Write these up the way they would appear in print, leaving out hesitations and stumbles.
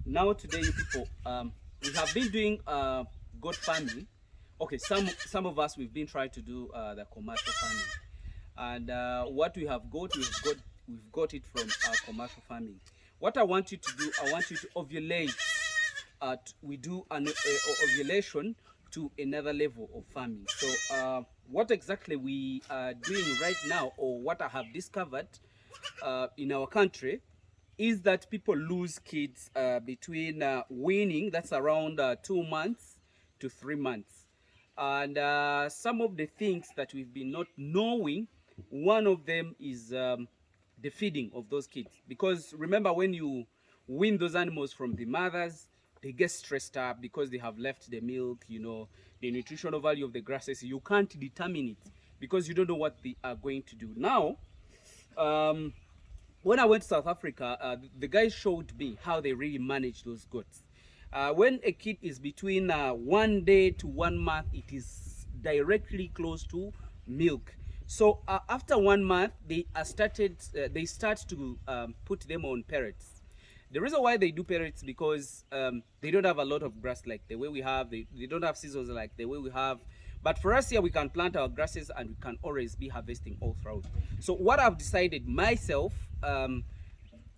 Now today, you people, we have been doing goat farming. Okay, some of us we've been trying to do the commercial farming, and what we have got, we've got it from commercial farming. What I want you to do, I want you to ovulate. We do an ovulation to another level of farming. So, what exactly we are doing right now, or what I have discovered in our country, is that people lose kids between weaning, that's around 2 months to 3 months. And some of the things that we've been not knowing, one of them is the feeding of those kids. Because remember, when you wean those animals from the mothers, they get stressed up because they have left the milk, the nutritional value of the grasses. You can't determine it because you don't know what they are going to do. Now, um, when I went to South Africa, the guys showed me how they really manage those goats. When a kid is between 1 day to 1 month, it is directly close to milk. So after 1 month, they start to put them on pellets. The reason why they do pellets because they don't have a lot of grass like the way we have. They don't have seasons like the way we have. But for us here, we can plant our grasses and we can always be harvesting all throughout. So what I've decided myself,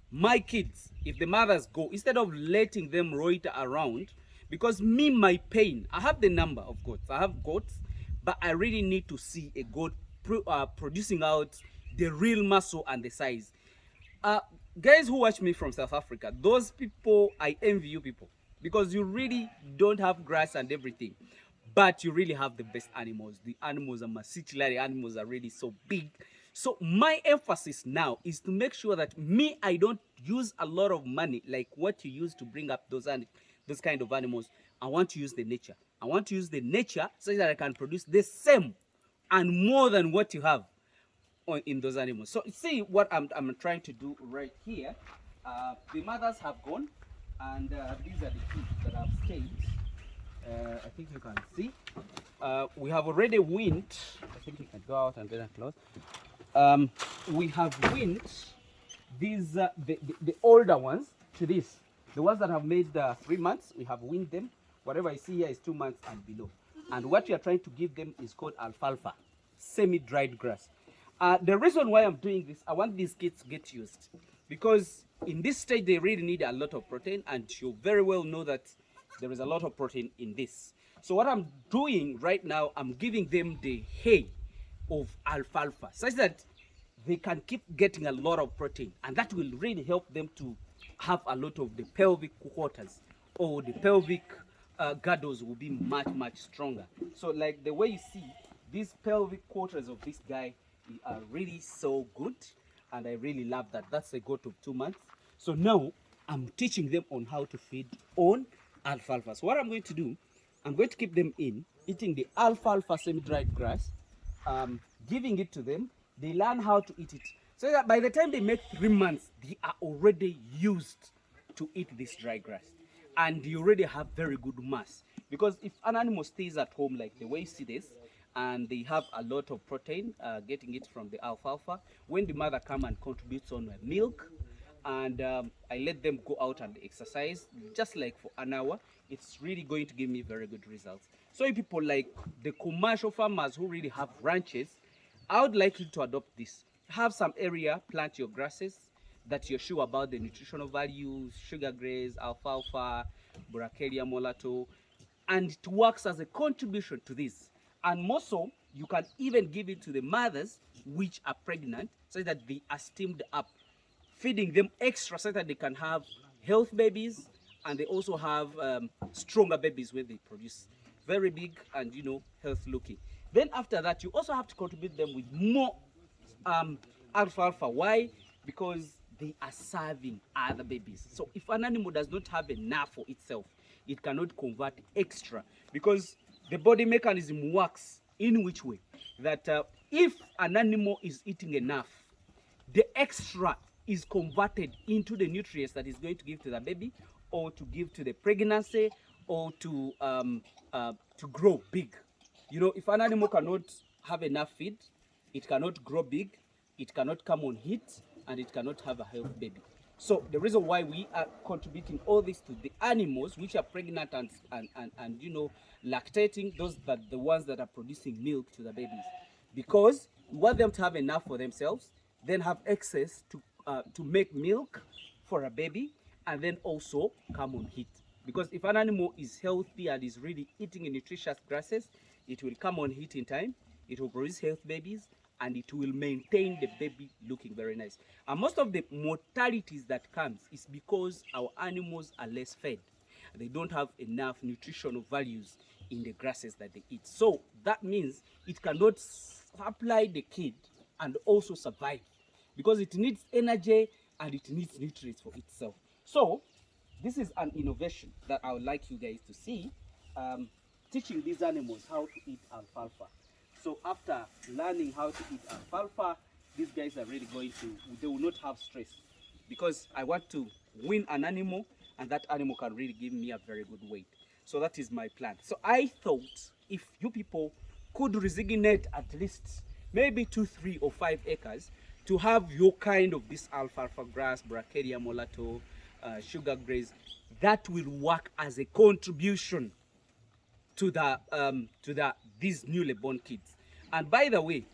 my kids, if the mothers go, instead of letting them loiter around, because me, my pain, I have the number of goats. I have goats, but I really need to see a goat producing out the real muscle and the size. Uh, Guys who watch me from South Africa, those people, I envy you people because you really don't have grass and everything, but you really have the best animals. The animals are massively, the animals are really so big. So my emphasis now is to make sure that me, I don't use a lot of money like what you use to bring up those kind of animals. I want to use the nature. I want to use the nature so that I can produce the same and more than what you have in those animals. So see what I'm trying to do right here. The mothers have gone, and these are the kids that have stayed. I think you can see. We have already weaned. I think you can go out and get a close. We have weaned these the older ones to this. The ones that have made 3 months, we have weaned them. Whatever I see here is 2 months and below. And what we are trying to give them is called alfalfa, semi-dried grass. The reason why I'm doing this, I want these kids to get used, because in this stage they really need a lot of protein, and you very well know that there is a lot of protein in this. So what I'm doing right now, I'm giving them the hay of alfalfa, such that they can keep getting a lot of protein, and that will really help them to have a lot of the pelvic quarters, or the pelvic girdles will be much stronger. So like the way you see, these pelvic quarters of this guy are really so good, and I really love that. That's a goat of 2 months. So now I'm teaching them on how to feed on alfalfa. So what I'm going to do, I'm going to keep them in eating the alfalfa semi-dried grass, giving it to them. They learn how to eat it, so that by the time they make 3 months, they are already used to eat this dry grass, and you already have very good mass. Because if an animal stays at home like the way you see this, and they have a lot of protein, getting it from the alfalfa, when the mother come and contributes on milk, and I let them go out and exercise just like for an hour, it's really going to give me very good results. So if people like the commercial farmers who really have ranches, I would like you to adopt this. Have some area, plant your grasses that you're sure about the nutritional values, sugar grass, alfalfa, Bracharia molato, and it works as a contribution to this. And more so, you can even give it to the mothers which are pregnant, so that they are steamed up, feeding them extra so that they can have health babies, and they also have stronger babies when they produce very big and health looking. Then after that, you also have to contribute them with more alfalfa. Why? Because they are serving other babies. So if an animal does not have enough for itself, it cannot convert extra, because the body mechanism works in which way that if an animal is eating enough, the extra is converted into the nutrients that is going to give to the baby, or to give to the pregnancy, or to grow big. If an animal cannot have enough feed, it cannot grow big, it cannot come on heat, and it cannot have a healthy baby. So the reason why we are contributing all this to the animals which are pregnant and you know, lactating, those that the ones that are producing milk to the babies, because we want them to have enough for themselves, then have excess to make milk for a baby, and then also come on heat. Because if an animal is healthy and is really eating nutritious grasses, it will come on heat in time, it will produce healthy babies, and it will maintain the baby looking very nice. And most of the mortalities that comes is because our animals are less fed. They don't have enough nutritional values in the grasses that they eat. So that means it cannot supply the kid and also survive, because it needs energy and it needs nutrients for itself. So this is an innovation that I would like you guys to see, teaching these animals how to eat alfalfa. So after learning how to eat alfalfa, these guys are really going to, they will not have stress, because I want to win an animal and that animal can really give me a very good weight. So that is my plan. So I thought if you people could resignate at least maybe 2, 3, or 5 acres to have your kind of this alfalfa grass, Bracharia molato, sugar grass, that will work as a contribution to the these newly born kids. And by the way,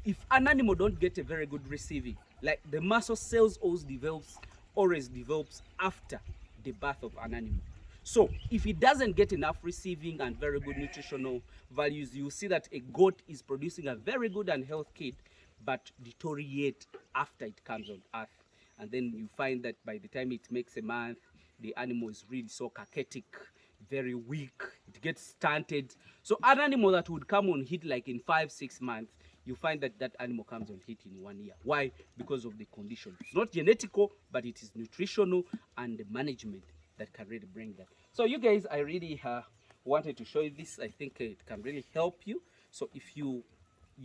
if an animal don't get a very good receiving, like the muscle cells always develops after the birth of an animal. So if it doesn't get enough receiving and very good nutritional values, you see that a goat is producing a very good and healthy kid, but deteriorate after it comes on earth. And then you find that by the time it makes a month, the animal is really so cachetic, very weak, it gets stunted. So an animal that would come on heat like in 5, 6 months, you find that that animal comes on heat in 1 year. Why? Because of the condition. It's not genetical, but it is nutritional and the management that can really bring that. So you guys, I really wanted to show you this. I think it can really help you. So if you,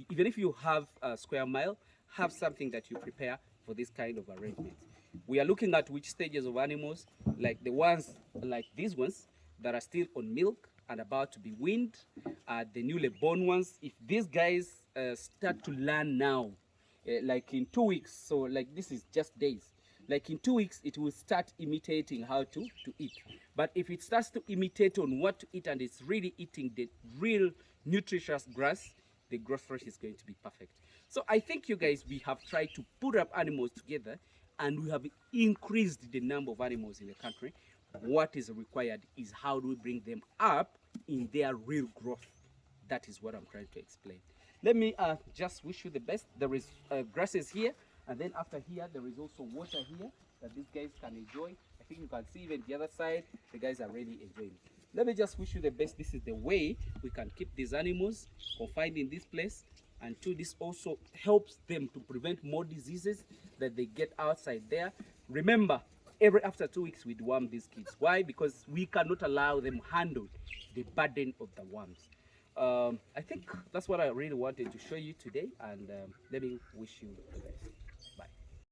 even if you have a square mile, have something that you prepare for this kind of arrangements. We are looking at which stages of animals, like the ones like these ones that are still on milk and about to be weaned, the newly born ones. If these guys start to learn now, like in 2 weeks, so like this is just days, like in 2 weeks it will start imitating how to eat. But if it starts to imitate on what to eat and it's really eating the real nutritious grass, the growth rate is going to be perfect. So I think you guys, we have tried to put up animals together and we have increased the number of animals in the country. What is required is how do we bring them up in their real growth. That is what I'm trying to explain. Let me just wish you the best. There is grasses here, and then after here there is also water here that these guys can enjoy. I think you can see even the other side, the guys are really enjoying it. Let me just wish you the best. This is the way we can keep these animals confined in this place, and two, this also helps them to prevent more diseases that they get outside there. Remember, every after 2 weeks we deworm these kids. Why? Because we cannot allow them handle the burden of the worms. I think that's what I really wanted to show you today, and let me wish you the best. Bye.